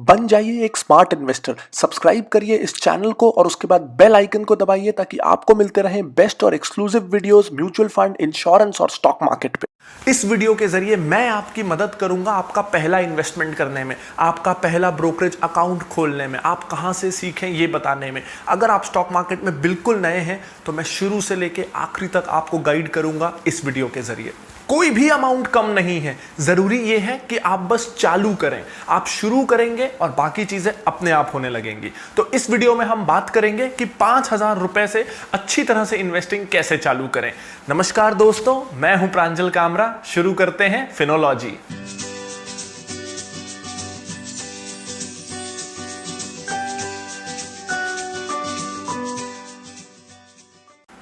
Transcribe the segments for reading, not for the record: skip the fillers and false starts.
बन जाइए एक स्मार्ट इन्वेस्टर। सब्सक्राइब करिए इस चैनल को और उसके बाद बेल आइकन को दबाइए ताकि आपको मिलते रहें बेस्ट और exclusive videos mutual fund, insurance और स्टॉक मार्केट पे। इस वीडियो के जरिए मैं आपकी मदद करूंगा आपका पहला इन्वेस्टमेंट करने में, आपका पहला ब्रोकरेज अकाउंट खोलने में, आप कहां से सीखें ये बताने में। अगर आप स्टॉक मार्केट में बिल्कुल नए हैं तो मैं शुरू से लेके आखिरी तक आपको गाइड करूंगा इस वीडियो के जरिए। कोई भी अमाउंट कम नहीं है, जरूरी ये है कि आप बस चालू करें। आप शुरू करेंगे और बाकी चीजें अपने आप होने लगेंगी। तो इस वीडियो में हम बात करेंगे कि 5,000 रुपए से अच्छी तरह से इन्वेस्टिंग कैसे चालू करें। नमस्कार दोस्तों, मैं हूं प्रांजल कामरा। शुरू करते हैं फिनोलॉजी।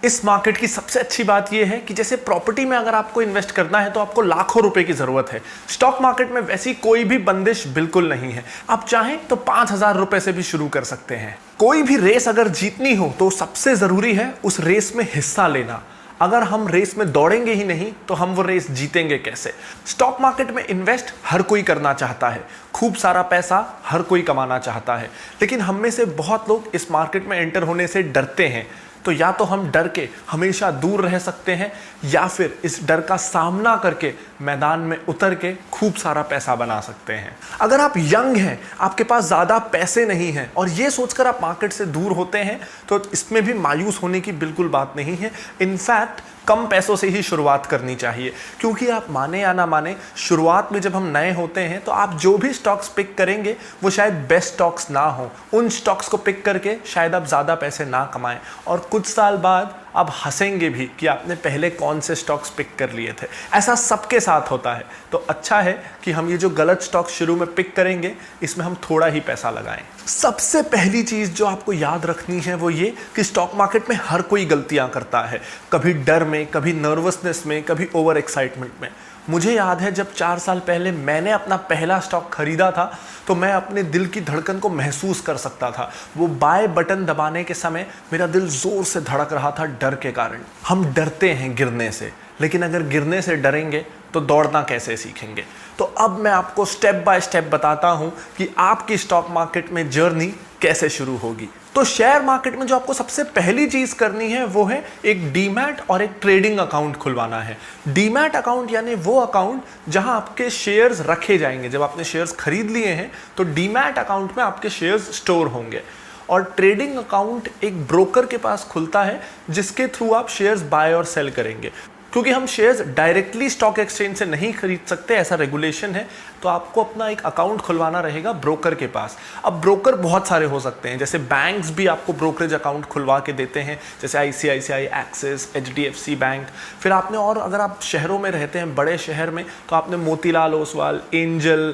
इस मार्केट की सबसे अच्छी बात यह है कि जैसे प्रॉपर्टी में अगर आपको इन्वेस्ट करना है तो आपको लाखों रुपए की जरूरत है। स्टॉक मार्केट में वैसी कोई भी बंदिश बिल्कुल नहीं है। आप चाहें तो 5,000 रुपए से भी शुरू कर सकते हैं। कोई भी रेस अगर जीतनी हो तो सबसे जरूरी है उस रेस में हिस्सा लेना। अगर हम रेस में दौड़ेंगे ही नहीं तो हम वो रेस जीतेंगे कैसे। स्टॉक मार्केट में इन्वेस्ट हर कोई करना चाहता है, खूब सारा पैसा हर कोई कमाना चाहता है, लेकिन हम में से बहुत लोग इस मार्केट में एंटर होने से डरते हैं। तो या तो हम डर के हमेशा दूर रह सकते हैं या फिर इस डर का सामना करके मैदान में उतर के खूब सारा पैसा बना सकते हैं। अगर आप यंग हैं, आपके पास ज़्यादा पैसे नहीं हैं और ये सोचकर आप मार्केट से दूर होते हैं तो इसमें भी मायूस होने की बिल्कुल बात नहीं है। इनफैक्ट कम पैसों से ही शुरुआत करनी चाहिए, क्योंकि आप माने या ना माने, शुरुआत में जब हम नए होते हैं तो आप जो भी स्टॉक्स पिक करेंगे वो शायद बेस्ट स्टॉक्स ना हो। उन स्टॉक्स को पिक करके शायद आप ज़्यादा पैसे ना कमाएं और कुछ साल बाद आप हंसेंगे भी कि आपने पहले कौन से स्टॉक्स पिक कर लिए थे। ऐसा सबके साथ होता है। तो अच्छा है कि हम ये जो गलत स्टॉक्स शुरू में पिक करेंगे इसमें हम थोड़ा ही पैसा लगाएं। सबसे पहली चीज़ जो आपको याद रखनी है वो ये कि स्टॉक मार्केट में हर कोई गलतियां करता है, कभी डर में, कभी नर्वसनेस में, कभी ओवर एक्साइटमेंट में। मुझे याद है जब 4 साल पहले मैंने अपना पहला स्टॉक खरीदा था तो मैं अपने दिल की धड़कन को महसूस कर सकता था। वो बाय बटन दबाने के समय मेरा दिल जोर से धड़क रहा था डर के कारण। हम डरते हैं गिरने से, लेकिन अगर गिरने से डरेंगे तो दौड़ना कैसे सीखेंगे। तो अब मैं आपको स्टेप बाय स्टेप बताता हूं कि आपकी स्टॉक मार्केट में जर्नी कैसे शुरू होगी। तो शेयर मार्केट में जो आपको सबसे पहली चीज करनी है वो है एक डीमैट और एक ट्रेडिंग अकाउंट खुलवाना है। डीमैट अकाउंट यानी वो अकाउंट जहां आपके शेयर्स रखे जाएंगे। जब आपने शेयर्स खरीद लिए हैं तो डीमैट अकाउंट में आपके शेयर्स स्टोर होंगे। और ट्रेडिंग अकाउंट एक ब्रोकर के पास खुलता है जिसके थ्रू आप शेयर्स बाय और सेल करेंगे। क्योंकि हम शेयर्स डायरेक्टली स्टॉक एक्सचेंज से नहीं खरीद सकते, ऐसा रेगुलेशन है, तो आपको अपना एक अकाउंट खुलवाना रहेगा ब्रोकर के पास। अब ब्रोकर बहुत सारे हो सकते हैं, जैसे बैंक्स भी आपको ब्रोकरेज अकाउंट खुलवा के देते हैं, जैसे ICICI, एक्सिस, HDFC बैंक। फिर आपने, और अगर आप शहरों में रहते हैं, बड़े शहर में, तो आपने मोतीलाल ओसवाल, एंजल,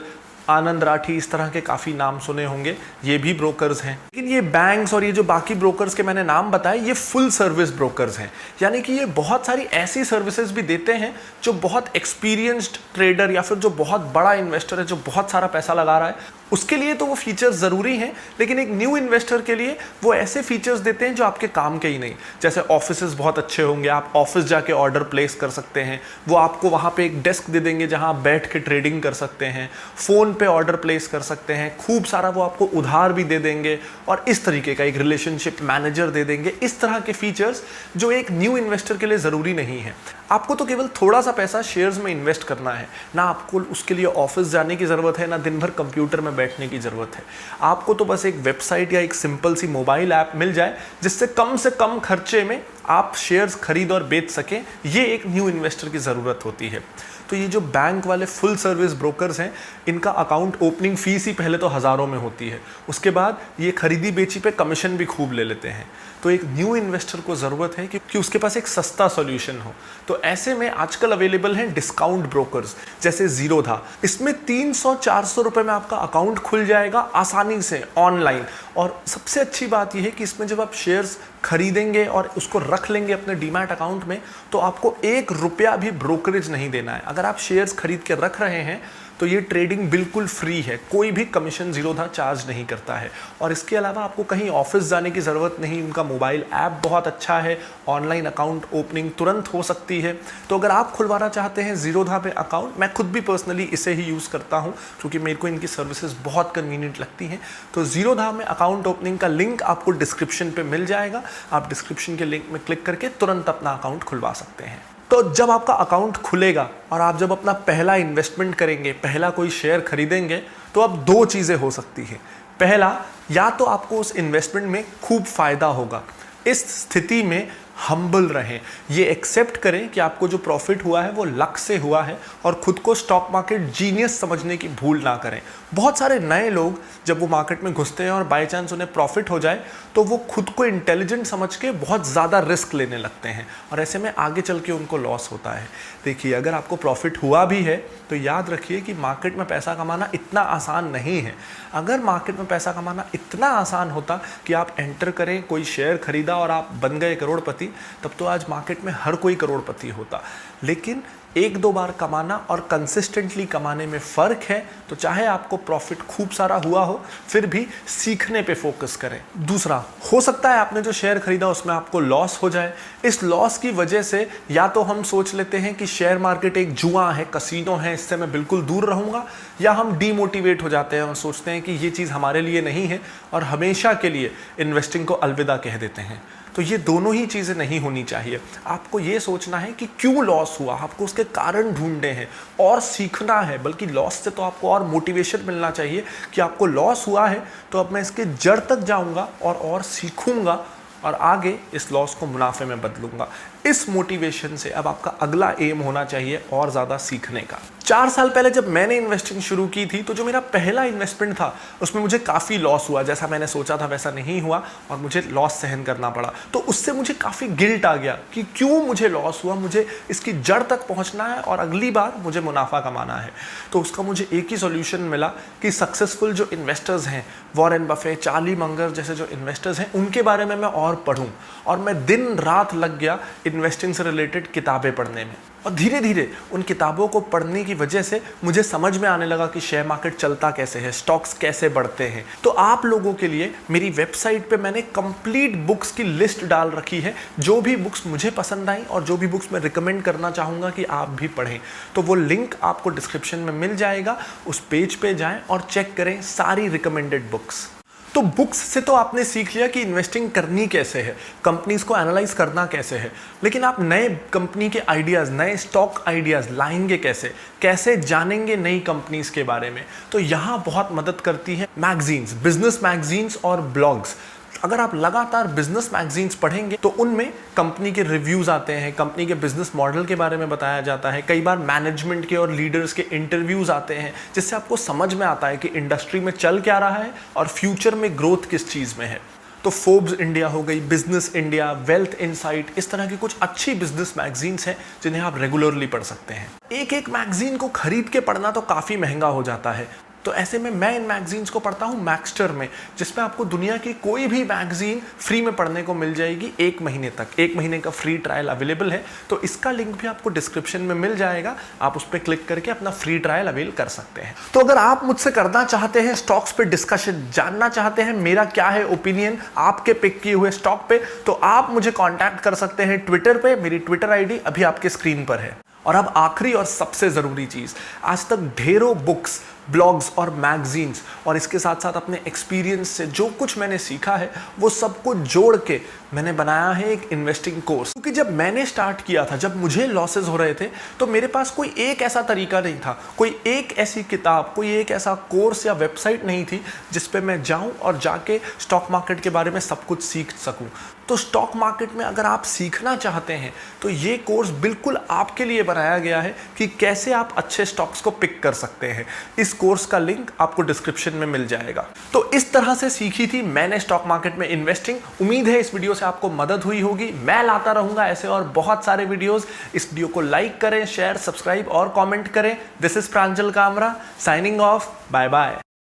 आनंद राठी, इस तरह के काफ़ी नाम सुने होंगे। ये भी ब्रोकर्स हैं। लेकिन ये बैंक्स और ये जो बाकी ब्रोकर्स के मैंने नाम बताए, ये फुल सर्विस ब्रोकर्स हैं, यानी कि ये बहुत सारी ऐसी सर्विसेज भी देते हैं जो बहुत एक्सपीरियंस्ड ट्रेडर या फिर जो बहुत बड़ा इन्वेस्टर है, जो बहुत सारा पैसा लगा रहा है, उसके लिए तो वो फीचर्स ज़रूरी हैं। लेकिन एक न्यू इन्वेस्टर के लिए वो ऐसे फीचर्स देते हैं जो आपके काम के ही नहीं। जैसे ऑफिसेज बहुत अच्छे होंगे, आप ऑफिस जाके ऑर्डर प्लेस कर सकते हैं, वो आपको वहाँ पे एक डेस्क दे देंगे जहाँ आप बैठ के ट्रेडिंग कर सकते हैं, फ़ोन पे ऑर्डर प्लेस कर सकते हैं, खूब सारा वो आपको उधार भी दे देंगे और इस तरीके का एक रिलेशनशिप मैनेजर दे देंगे। इस तरह के फीचर्स जो एक न्यू इन्वेस्टर के लिए ज़रूरी नहीं है। आपको तो केवल थोड़ा सा पैसा शेयर्स में इन्वेस्ट करना है, ना आपको उसके लिए ऑफिस जाने की ज़रूरत है, ना दिन भर कंप्यूटर में बैठने की ज़रूरत है। आपको तो बस एक वेबसाइट या एक सिंपल सी मोबाइल ऐप मिल जाए जिससे कम से कम खर्चे में आप शेयर्स खरीद और बेच सकें। ये एक न्यू इन्वेस्टर की ज़रूरत होती है। तो ये जो बैंक वाले फुल सर्विस ब्रोकर्स हैं, इनका अकाउंट ओपनिंग फीस ही पहले तो हज़ारों में होती है, उसके बाद ये खरीदी बेची पे कमीशन भी खूब ले लेते हैं। तो एक न्यू इन्वेस्टर को ज़रूरत है कि उसके पास एक सस्ता सॉल्यूशन हो। तो ऐसे में आजकल अवेलेबल हैं डिस्काउंट ब्रोकर्स, जैसे ज़ीरोधा। इसमें 300-400 रुपये में आपका अकाउंट खुल जाएगा आसानी से ऑनलाइन। और सबसे अच्छी बात यह है कि इसमें जब आप शेयर्स खरीदेंगे और उसको रख लेंगे अपने डीमैट अकाउंट में तो आपको 1 रुपया भी ब्रोकरेज नहीं देना है। अगर आप शेयर्स खरीद के रख रहे हैं तो ये ट्रेडिंग बिल्कुल फ्री है, कोई भी कमीशन जीरोधा चार्ज नहीं करता है। और इसके अलावा आपको कहीं ऑफिस जाने की ज़रूरत नहीं, उनका मोबाइल ऐप बहुत अच्छा है, ऑनलाइन अकाउंट ओपनिंग तुरंत हो सकती है। तो अगर आप खुलवाना चाहते हैं जीरोधा पे अकाउंट, मैं खुद भी पर्सनली इसे ही यूज़ करता हूँ क्योंकि मेरे को इनकी सर्विसेज बहुत कन्वीनियंट लगती हैं। तो जीरोधा में अकाउंट ओपनिंग का लिंक आपको डिस्क्रिप्शन पे मिल जाएगा, आप डिस्क्रिप्शन के लिंक में क्लिक करके तुरंत अपना अकाउंट खुलवा सकते हैं। तो जब आपका अकाउंट खुलेगा और आप जब अपना पहला इन्वेस्टमेंट करेंगे, पहला कोई शेयर खरीदेंगे, तो अब दो चीज़ें हो सकती हैं। पहला, या तो आपको उस इन्वेस्टमेंट में खूब फायदा होगा। इस स्थिति में हम्बल रहें, ये एक्सेप्ट करें कि आपको जो प्रॉफिट हुआ है वो लक से हुआ है और खुद को स्टॉक मार्केट जीनियस समझने की भूल ना करें। बहुत सारे नए लोग जब वो मार्केट में घुसते हैं और बाय चांस उन्हें प्रॉफिट हो जाए तो वो खुद को इंटेलिजेंट समझ के बहुत ज़्यादा रिस्क लेने लगते हैं और ऐसे में आगे चल के उनको लॉस होता है। देखिए, अगर आपको प्रॉफिट हुआ भी है तो याद रखिए कि मार्केट में पैसा कमाना इतना आसान नहीं है। अगर मार्केट में पैसा कमाना इतना आसान होता कि आप एंटर करें, कोई शेयर खरीदा और आप बन गए करोड़पति, तब तो आज मार्केट में हर कोई करोड़पति होता। लेकिन एक दो बार कमाना और कंसिस्टेंटली कमाने में फ़र्क है। तो चाहे आपको प्रॉफिट खूब सारा हुआ हो, फिर भी सीखने पे फोकस करें। दूसरा, हो सकता है आपने जो शेयर खरीदा उसमें आपको लॉस हो जाए। इस लॉस की वजह से या तो हम सोच लेते हैं कि शेयर मार्केट एक जुआ है, कसीनो है, इससे मैं बिल्कुल दूर रहूँगा, या हम डीमोटिवेट हो जाते हैं और सोचते हैं कि ये चीज़ हमारे लिए नहीं है और हमेशा के लिए इन्वेस्टिंग को अलविदा कह देते हैं। तो ये दोनों ही चीज़ें नहीं होनी चाहिए। आपको ये सोचना है कि क्यों लॉस हुआ, आपको उसके कारण ढूंढने हैं और सीखना है। बल्कि लॉस से तो आपको और मोटिवेशन मिलना चाहिए कि आपको लॉस हुआ है तो अब मैं इसके जड़ तक जाऊंगा और सीखूंगा और आगे इस लॉस को मुनाफे में बदलूंगा। इस मोटिवेशन से अब आपका अगला एम होना चाहिए और ज़्यादा सीखने का। 4 साल पहले जब मैंने इन्वेस्टिंग शुरू की थी तो जो मेरा पहला इन्वेस्टमेंट था उसमें मुझे काफ़ी लॉस हुआ। जैसा मैंने सोचा था वैसा नहीं हुआ और मुझे लॉस सहन करना पड़ा। तो उससे मुझे काफ़ी गिल्ट आ गया कि क्यों मुझे लॉस हुआ, मुझे इसकी जड़ तक पहुंचना है और अगली बार मुझे मुनाफा कमाना है। तो उसका मुझे एक ही सॉल्यूशन मिला कि सक्सेसफुल जो इन्वेस्टर्स हैं, वॉरेन बफेट, चार्ली मंगर जैसे जो इन्वेस्टर्स हैं, उनके बारे में मैं और पढ़ूँ। और मैं दिन रात लग गया इन्वेस्टिंग से रिलेटेड किताबें पढ़ने में। और धीरे धीरे उन किताबों को पढ़ने की वजह से मुझे समझ में आने लगा कि शेयर मार्केट चलता कैसे है, स्टॉक्स कैसे बढ़ते हैं। तो आप लोगों के लिए मेरी वेबसाइट पे मैंने कंप्लीट बुक्स की लिस्ट डाल रखी है। जो भी बुक्स मुझे पसंद आई और जो भी बुक्स मैं रिकमेंड करना चाहूँगा कि आप भी पढ़ें, तो वो लिंक आपको डिस्क्रिप्शन में मिल जाएगा। उस पेज पे जाएं और चेक करें सारी रिकमेंडेड बुक्स। तो बुक्स से तो आपने सीख लिया कि इन्वेस्टिंग करनी कैसे है, कंपनीज को एनालाइज करना कैसे है, लेकिन आप नए कंपनी के आइडियाज़, नए स्टॉक आइडियाज़ लाएंगे कैसे, कैसे जानेंगे नई कंपनीज के बारे में। तो यहाँ बहुत मदद करती है मैगजीन्स, बिजनेस मैगजीन्स और ब्लॉग्स। अगर आप लगातार बिजनेस मैगजीन्स पढ़ेंगे तो उनमें कंपनी के रिव्यूज़ आते हैं, कंपनी के बिजनेस मॉडल के बारे में बताया जाता है। कई बार मैनेजमेंट के और लीडर्स के इंटरव्यूज़ आते हैं जिससे आपको समझ में आता है कि इंडस्ट्री में चल क्या रहा है और फ्यूचर में ग्रोथ किस चीज़ में है। तो फोर्ब्स इंडिया हो गई, बिजनेस इंडिया, वेल्थ इनसाइट, इस तरह की कुछ अच्छी बिजनेस मैगजीन्स हैं जिन्हें आप रेगुलरली पढ़ सकते हैं। एक एक मैगजीन को खरीद के पढ़ना तो काफ़ी महंगा हो जाता है। तो ऐसे में मैं इन मैगजीन्स को पढ़ता हूँ मैक्सटर में, जिसमें आपको दुनिया की कोई भी मैगजीन फ्री में पढ़ने को मिल जाएगी 1 महीने तक। 1 महीने का फ्री ट्रायल अवेलेबल है, तो इसका लिंक भी आपको डिस्क्रिप्शन में मिल जाएगा। आप उस पर क्लिक करके अपना फ्री ट्रायल अवेल कर सकते हैं। तो अगर आप मुझसे करना चाहते हैं स्टॉक्स पे डिस्कशन, जानना चाहते हैं मेरा क्या है ओपिनियन आपके पिक किए हुए स्टॉक पे, तो आप मुझे कॉन्टैक्ट कर सकते हैं ट्विटर पे। मेरी ट्विटर आईडी अभी आपके स्क्रीन पर है। और अब आखिरी और सबसे ज़रूरी चीज़, आज तक ढेरों बुक्स, ब्लॉग्स और मैगजीन्स और इसके साथ साथ अपने एक्सपीरियंस से जो कुछ मैंने सीखा है वो सब कुछ जोड़ के मैंने बनाया है एक इन्वेस्टिंग कोर्स। क्योंकि जब मैंने स्टार्ट किया था, जब मुझे लॉसेस हो रहे थे, तो मेरे पास कोई एक ऐसा तरीका नहीं था, कोई एक ऐसी किताब, कोई एक ऐसा कोर्स या वेबसाइट नहीं थी जिस पे मैं जाऊं और जाके स्टॉक मार्केट के बारे में सब कुछ सीख सकूं। तो स्टॉक मार्केट में अगर आप सीखना चाहते हैं तो ये कोर्स बिल्कुल आपके लिए बनाया गया है कि कैसे आप अच्छे स्टॉक्स को पिक कर सकते हैं। इस कोर्स का लिंक आपको डिस्क्रिप्शन में मिल जाएगा। तो इस तरह से सीखी थी मैंने स्टॉक मार्केट में इन्वेस्टिंग। उम्मीद है इस वीडियो से आपको मदद हुई होगी। मैं लाता रहूंगा ऐसे और बहुत सारे वीडियोस। इस वीडियो को लाइक करें, शेयर, सब्सक्राइब और कमेंट करें। This is Pranjal Kamra signing off. Bye bye.